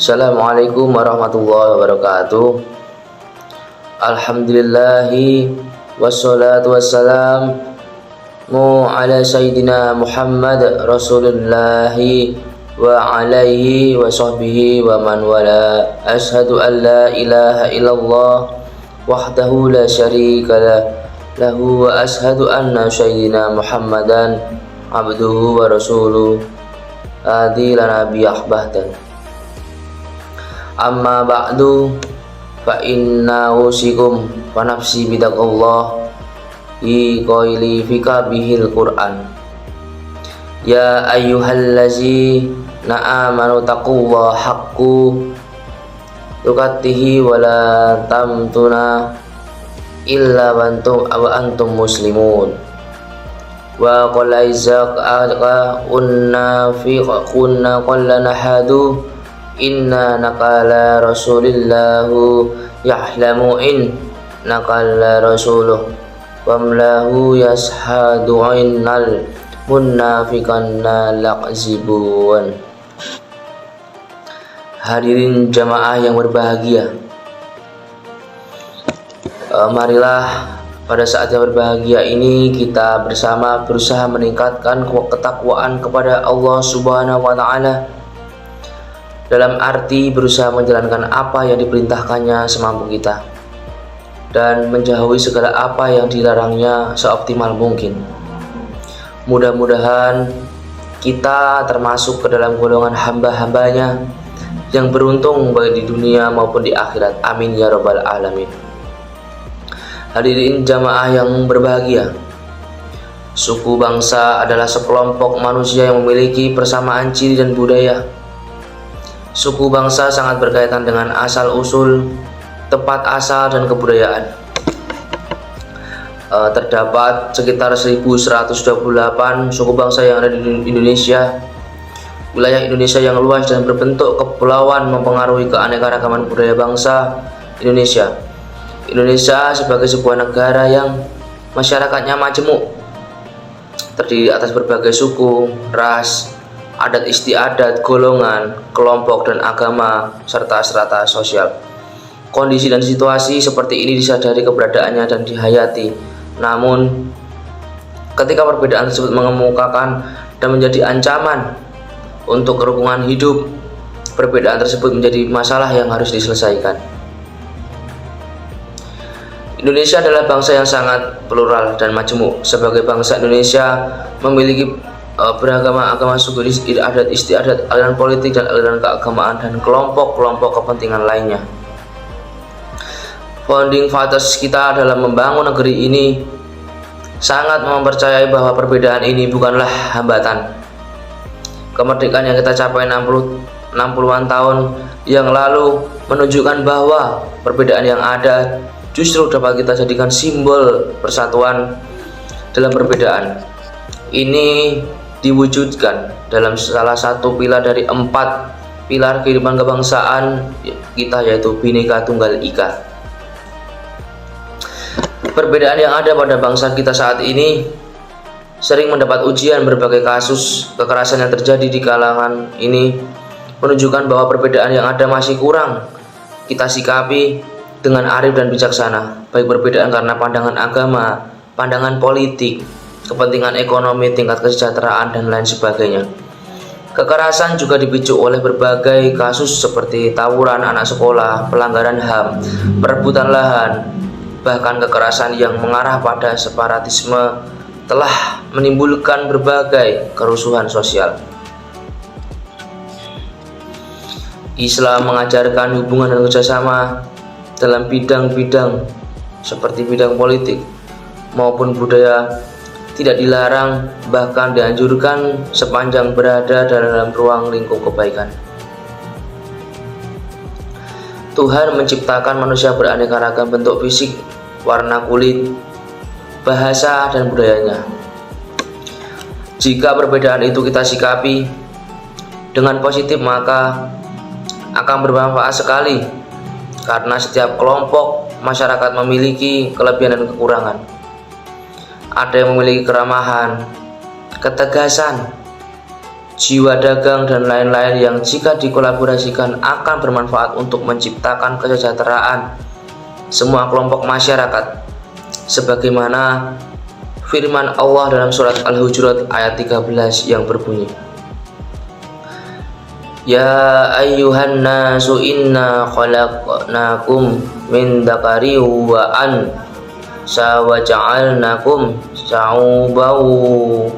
Assalamualaikum warahmatullahi wabarakatuh. Alhamdulillahi wassalatu wassalamu ala sayyidina Muhammad Rasulullahi wa alaihi wa sahbihi wa man wala. Ashhadu an la ilaha illallah wahdahu la syarika lahu wa ashhadu anna sayyidina Muhammadan abduhu wa rasuluh adi lana biyahbahdan. Amma ba'du fa inna usikum wa nafsi bidaqallah hi qaili fika bihil Qur'an. Ya ayyuhallazi na'amanu taqullaha haqqu tuqatihi wa la tamtuna illa wa antum muslimun. Wa qala izaq unna fi kunna qallana hadu inna naqala rasulillahu yahlamu in naqala rasuluh wamlahu yashhadu innal munafiqanna laqzibun. Hadirin jamaah yang berbahagia, marilah pada saat yang berbahagia ini kita bersama berusaha meningkatkan ketakwaan kepada Allah Subhanahu wa Ta'ala, dalam arti berusaha menjalankan apa yang diperintahkannya semampu kita dan menjauhi segala apa yang dilarangnya seoptimal mungkin. Mudah-mudahan kita termasuk ke dalam golongan hamba-hambanya yang beruntung baik di dunia maupun di akhirat. Amin ya rabbal alamin. Hadirin jamaah yang berbahagia, suku bangsa adalah sekelompok manusia yang memiliki persamaan ciri dan budaya. Suku bangsa sangat berkaitan dengan asal-usul, tempat asal, dan kebudayaan. Terdapat sekitar 1128 suku bangsa yang ada di Indonesia. Wilayah Indonesia yang luas dan berbentuk kepulauan mempengaruhi keanekaragaman budaya bangsa Indonesia. Indonesia sebagai sebuah negara yang masyarakatnya majemuk, terdiri atas berbagai suku, ras, adat istiadat, golongan, kelompok, dan agama, serta strata sosial. Kondisi dan situasi seperti ini disadari keberadaannya dan dihayati. Namun, ketika perbedaan tersebut mengemukakan dan menjadi ancaman untuk kerukunan hidup, perbedaan tersebut menjadi masalah yang harus diselesaikan. Indonesia adalah bangsa yang sangat plural dan majemuk. Sebagai bangsa, Indonesia memiliki beragam agama, suku, adat istiadat, aliran politik dan aliran keagamaan, dan kelompok-kelompok kepentingan lainnya. Founding fathers kita dalam membangun negeri ini sangat mempercayai bahwa perbedaan ini bukanlah hambatan. Kemerdekaan yang kita capai 60-an tahun yang lalu menunjukkan bahwa perbedaan yang ada justru dapat kita jadikan simbol persatuan dalam perbedaan. Ini diwujudkan dalam salah satu pilar dari 4 pilar kehidupan kebangsaan kita, yaitu Bhinneka Tunggal Ika. Perbedaan yang ada pada bangsa kita saat ini sering mendapat ujian. Berbagai kasus kekerasan yang terjadi di kalangan ini menunjukkan bahwa perbedaan yang ada masih kurang kita sikapi dengan arif dan bijaksana, baik perbedaan karena pandangan agama, pandangan politik, kepentingan ekonomi, tingkat kesejahteraan, dan lain sebagainya. Kekerasan juga dipicu oleh berbagai kasus seperti tawuran anak sekolah, pelanggaran HAM, perebutan lahan, bahkan kekerasan yang mengarah pada separatisme telah menimbulkan berbagai kerusuhan sosial. Islam mengajarkan hubungan dan kerjasama dalam bidang-bidang seperti bidang politik maupun budaya tidak dilarang, bahkan dianjurkan sepanjang berada dalam ruang lingkup kebaikan. Tuhan menciptakan manusia beraneka ragam bentuk fisik, warna kulit, bahasa, dan budayanya. Jika perbedaan itu kita sikapi dengan positif, maka akan bermanfaat sekali, karena setiap kelompok masyarakat memiliki kelebihan dan kekurangan. Ada yang memiliki keramahan, ketegasan, jiwa dagang, dan lain-lain yang jika dikolaborasikan akan bermanfaat untuk menciptakan kesejahteraan semua kelompok masyarakat, sebagaimana firman Allah dalam surat Al-Hujurat ayat 13 yang berbunyi, Ya ayyuhan nasu inna khalaqnakum min dzakari wa ansa wa ja'alnakum sya'uban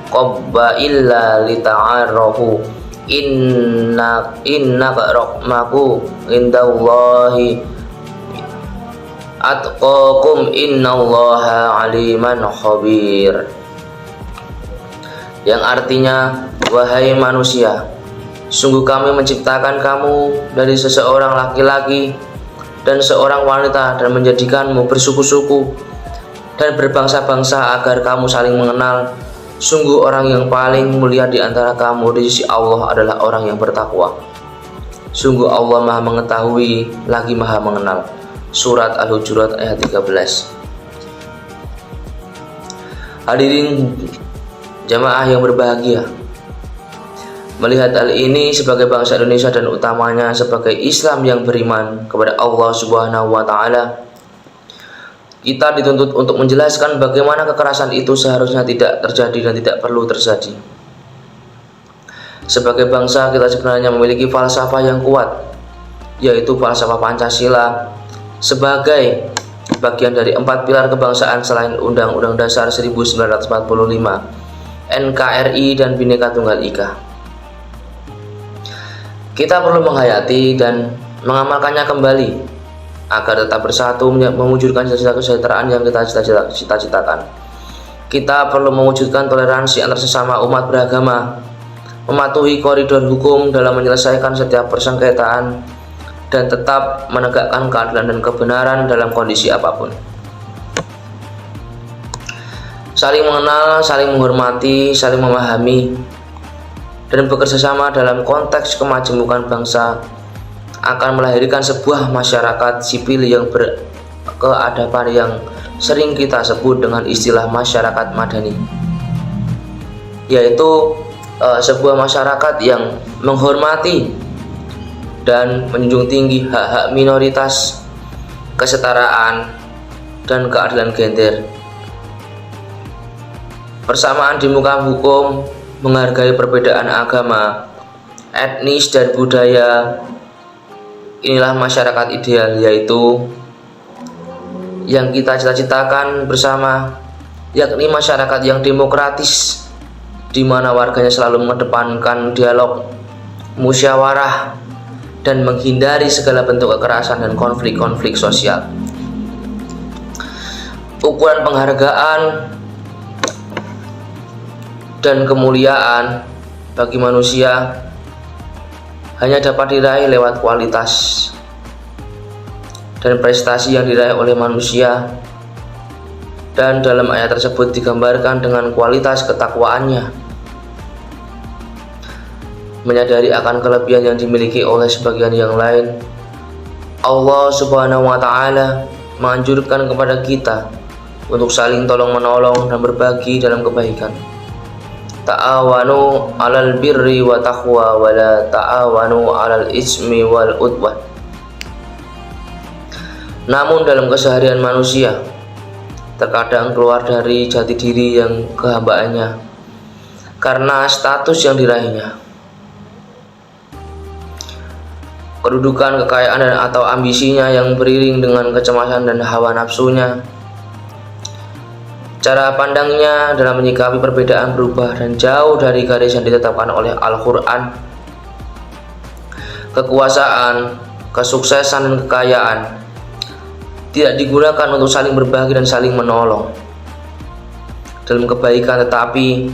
qabaila lita'arafu inna akramakum indallahi atqakum innallaha aliman khabir. Yang artinya, wahai manusia, sungguh kami menciptakan kamu dari seseorang laki-laki dan seorang wanita dan menjadikanmu bersuku-suku dan berbangsa-bangsa agar kamu saling mengenal. Sungguh orang yang paling mulia di antara kamu di sisi Allah adalah orang yang bertakwa. Sungguh Allah Maha mengetahui lagi Maha mengenal. Surat Al-Hujurat ayat 13. Hadirin jamaah yang berbahagia, melihat hal ini sebagai bangsa Indonesia dan utamanya sebagai Islam yang beriman kepada Allah Subhanahu wa Ta'ala, kita dituntut untuk menjelaskan bagaimana kekerasan itu seharusnya tidak terjadi dan tidak perlu terjadi. Sebagai bangsa, kita sebenarnya memiliki falsafah yang kuat, yaitu falsafah Pancasila sebagai bagian dari 4 pilar kebangsaan selain Undang-Undang Dasar 1945, NKRI, dan Bhinneka Tunggal Ika. Kita perlu menghayati dan mengamalkannya kembali agar tetap bersatu mewujudkan kesejahteraan yang kita cita-citakan. Kita perlu mewujudkan toleransi antar sesama umat beragama, mematuhi koridor hukum dalam menyelesaikan setiap persengketaan, dan tetap menegakkan keadilan dan kebenaran dalam kondisi apapun. Saling mengenal, saling menghormati, saling memahami, dan bekerja sama dalam konteks kemajemukan bangsa akan melahirkan sebuah masyarakat sipil yang berkeadaban yang sering kita sebut dengan istilah masyarakat madani, yaitu sebuah masyarakat yang menghormati dan menjunjung tinggi hak-hak minoritas, kesetaraan, dan keadilan gender. Persamaan di muka hukum, menghargai perbedaan agama, etnis, dan budaya. Inilah masyarakat ideal, yaitu yang kita cita-citakan bersama, yakni masyarakat yang demokratis, di mana warganya selalu mengedepankan dialog, musyawarah, dan menghindari segala bentuk kekerasan dan konflik-konflik sosial. Ukuran penghargaan dan kemuliaan bagi manusia hanya dapat diraih lewat kualitas dan prestasi yang diraih oleh manusia, dan dalam ayat tersebut digambarkan dengan kualitas ketakwaannya, menyadari akan kelebihan yang dimiliki oleh sebagian yang lain. Allah Subhanahu wa Ta'ala menganjurkan kepada kita untuk saling tolong-menolong dan berbagi dalam kebaikan. Ta'awanu 'alal birri wa taqwa wa la ta'awanu 'alal ismi wal udwan. Namun dalam keseharian manusia terkadang keluar dari jati diri yang kehambaannya karena status yang diraihnya, kedudukan, kekayaan, dan atau ambisinya yang beriring dengan kecemasan dan hawa nafsunya. Cara pandangnya dalam menyikapi perbedaan berubah dan jauh dari garis yang ditetapkan oleh Al-Quran. Kekuasaan, kesuksesan, dan kekayaan tidak digunakan untuk saling berbagi dan saling menolong dalam kebaikan, tetapi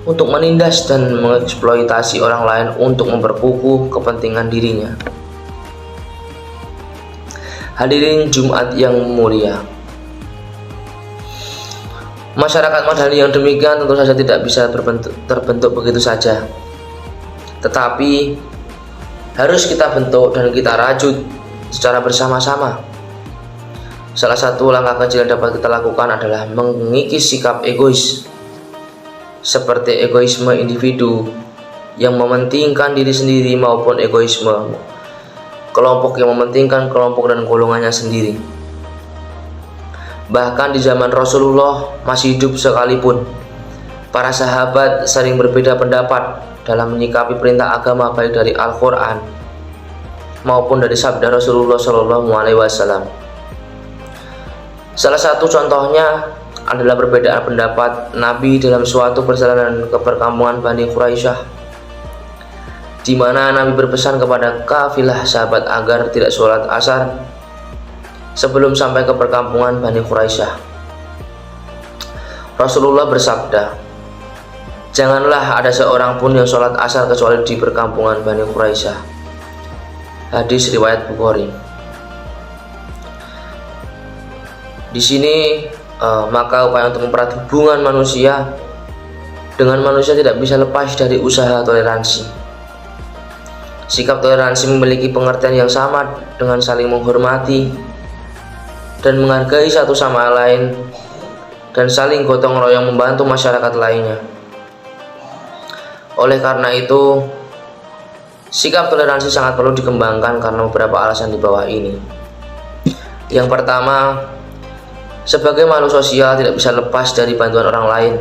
untuk menindas dan mengeksploitasi orang lain untuk memperkukuh kepentingan dirinya. Hadirin Jumat yang mulia, masyarakat madani yang demikian tentu saja tidak bisa terbentuk begitu saja, tetapi harus kita bentuk dan kita rajut secara bersama-sama. Salah satu langkah kecil yang dapat kita lakukan adalah mengikis sikap egois, seperti egoisme individu yang mementingkan diri sendiri maupun egoisme kelompok yang mementingkan kelompok dan golongannya sendiri. Bahkan di zaman Rasulullah masih hidup sekalipun, para sahabat sering berbeda pendapat dalam menyikapi perintah agama baik dari Al-Quran maupun dari sabda Rasulullah SAW. Salah satu contohnya adalah perbedaan pendapat Nabi dalam suatu perjalanan ke perkampungan Bani Quraisyah, di mana Nabi berpesan kepada kafilah sahabat agar tidak sholat asar sebelum sampai ke perkampungan Bani Quraisyah. Rasulullah bersabda, "Janganlah ada seorang pun yang sholat asar kecuali di perkampungan Bani Quraisyah." Hadis riwayat Bukhari. Di sini maka upaya untuk mempererat hubungan manusia dengan manusia tidak bisa lepas dari usaha toleransi. Sikap toleransi memiliki pengertian yang sama dengan saling menghormati dan menghargai satu sama lain dan saling gotong royong membantu masyarakat lainnya. Oleh karena itu, sikap toleransi sangat perlu dikembangkan karena beberapa alasan di bawah ini. Yang pertama, sebagai makhluk sosial tidak bisa lepas dari bantuan orang lain.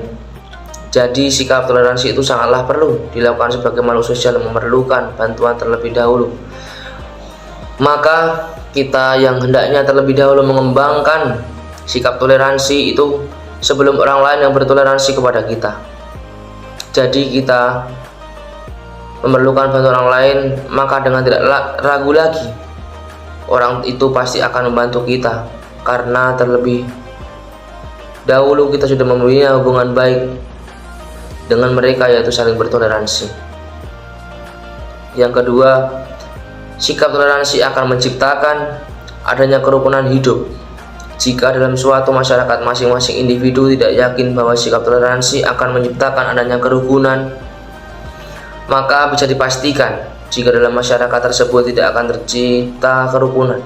Jadi sikap toleransi itu sangatlah perlu dilakukan sebagai makhluk sosial yang memerlukan bantuan terlebih dahulu. Maka kita yang hendaknya terlebih dahulu mengembangkan sikap toleransi itu sebelum orang lain yang bertoleransi kepada kita. Jadi kita memerlukan bantuan orang lain, maka dengan tidak ragu lagi orang itu pasti akan membantu kita, karena terlebih dahulu kita sudah membina hubungan baik dengan mereka, yaitu saling bertoleransi. Yang kedua, sikap toleransi akan menciptakan adanya kerukunan hidup. Jika dalam suatu masyarakat masing-masing individu tidak yakin bahwa sikap toleransi akan menciptakan adanya kerukunan, maka bisa dipastikan jika dalam masyarakat tersebut tidak akan tercipta kerukunan.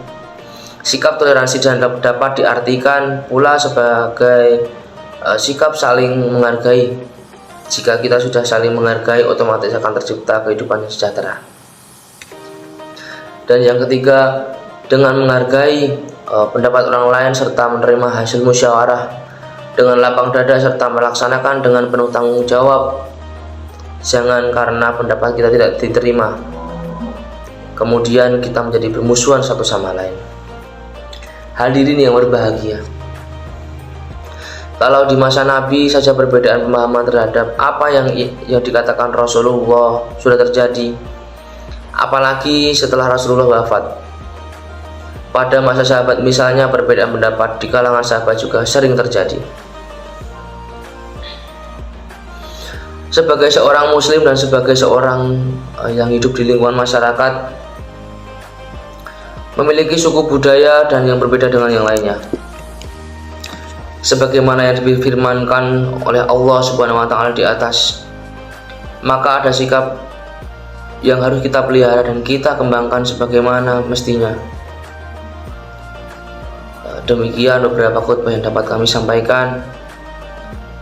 Sikap toleransi dapat diartikan pula sebagai sikap saling menghargai. Jika kita sudah saling menghargai, otomatis akan tercipta kehidupan yang sejahtera. Dan yang ketiga, dengan menghargai pendapat orang lain serta menerima hasil musyawarah dengan lapang dada serta melaksanakan dengan penuh tanggung jawab. Jangan karena pendapat kita tidak diterima kemudian kita menjadi bermusuhan satu sama lain. Hadirin yang berbahagia, kalau di masa Nabi saja perbedaan pemahaman terhadap apa yang dikatakan Rasulullah sudah terjadi, apalagi setelah Rasulullah wafat. Pada masa sahabat misalnya, perbedaan pendapat di kalangan sahabat juga sering terjadi. Sebagai seorang muslim dan sebagai seorang yang hidup di lingkungan masyarakat, memiliki suku budaya dan yang berbeda dengan yang lainnya, sebagaimana yang difirmankan oleh Allah Subhanahu wa Ta'ala di atas, maka ada sikap yang harus kita pelihara dan kita kembangkan sebagaimana mestinya. Demikian beberapa khutbah yang dapat kami sampaikan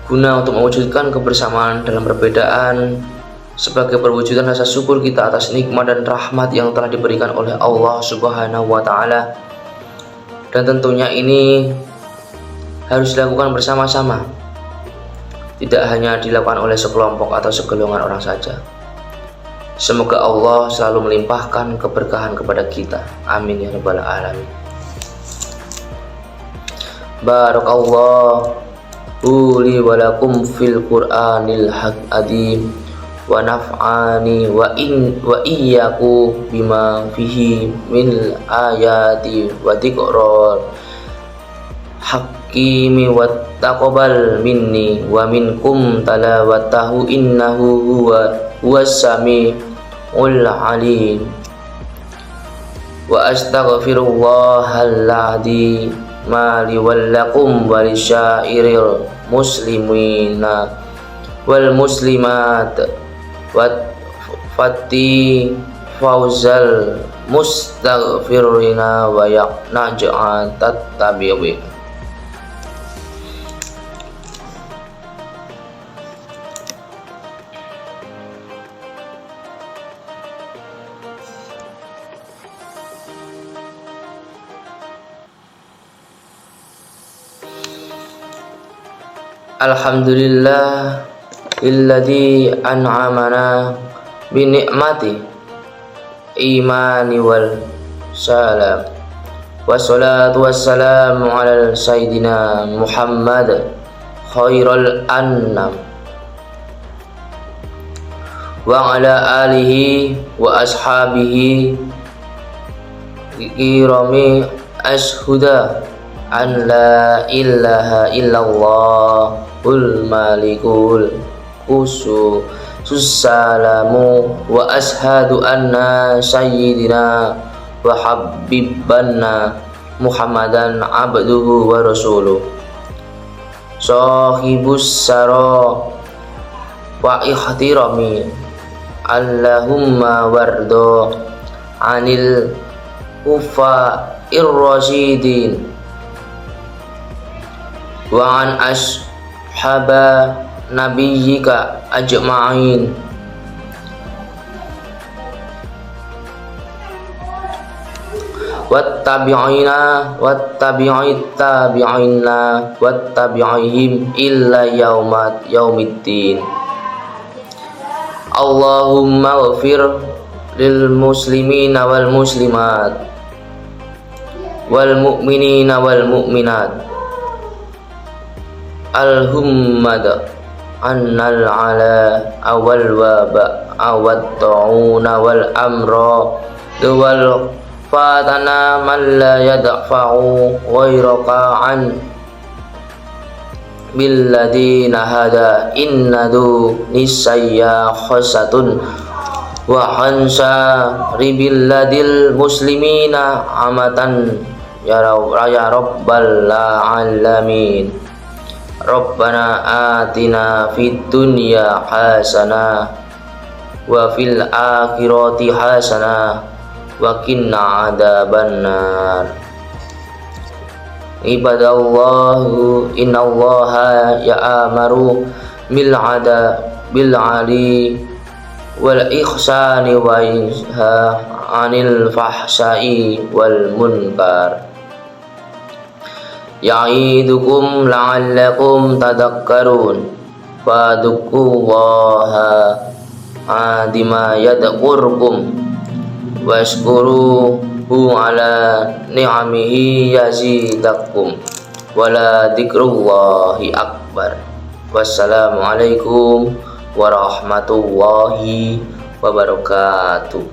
guna untuk mewujudkan kebersamaan dalam perbedaan sebagai perwujudan rasa syukur kita atas nikmat dan rahmat yang telah diberikan oleh Allah Subhanahu wa Ta'ala. Dan tentunya ini harus dilakukan bersama-sama, tidak hanya dilakukan oleh sekelompok atau segolongan orang saja. Semoga Allah selalu melimpahkan keberkahan kepada kita. Amin ya rabbal alamin. Barakallahu li wa lakum fil Qur'anil hakim wa naf'ani wa iyyaku bima fihi min ayati wa dzikril hakimi wa taqabbal minni wa minkum talawatahu innahu huwas samiul alim. Wa astaghfirullahal ladzi ma li wal lakum wa lisyairil muslimina wal muslimat wa fati fauzal mustaghfirina wa yaqna'an tattabi'in. Alhamdulillah illadzi an'amana bi ni'mati imani wal salam. Wassalatu wassalamu ala sayyidina Muhammad khairul annam wa ala alihi wa ashabihi kirami ashuda an la ilaha illallahul malikul salamu wa ashadu anna sayyidina wa habibana Muhammadan abduhu wa rasuluh sahibus sara wa ihtirami Allahumma wardo anil ufa'ir rasyidin wa an ashaba nabiyyika ajma'in wattabi'ina wattabi'ihim illa yaumiddin. Allahumma ghafir lil muslimina wal muslimat wal mu'minina wal mu'minat alhummada annal ala awal waba awat ta'una wal amra wal fatana man la yadfa'u ghairaka an billadina hada innadu nisayya khasatun wa hansa ribilladil muslimina amatan ya rabbal alamin. Rabbana atina fid dunya hasanah wa fil akhirati hasanah wa qina adzabannar. Ibadallahu innallaha ya'maru bil ali wal ihsani wa yanha 'anil fahsai wal munkar. Ya'idukum la'allakum tadhakkarun fadhkurullaha adima yadhkurkum washkuruhu ala ni'amihi yazidakum wala dzikrullahi akbar. Wassalamualaikum warahmatullahi wabarakatuh.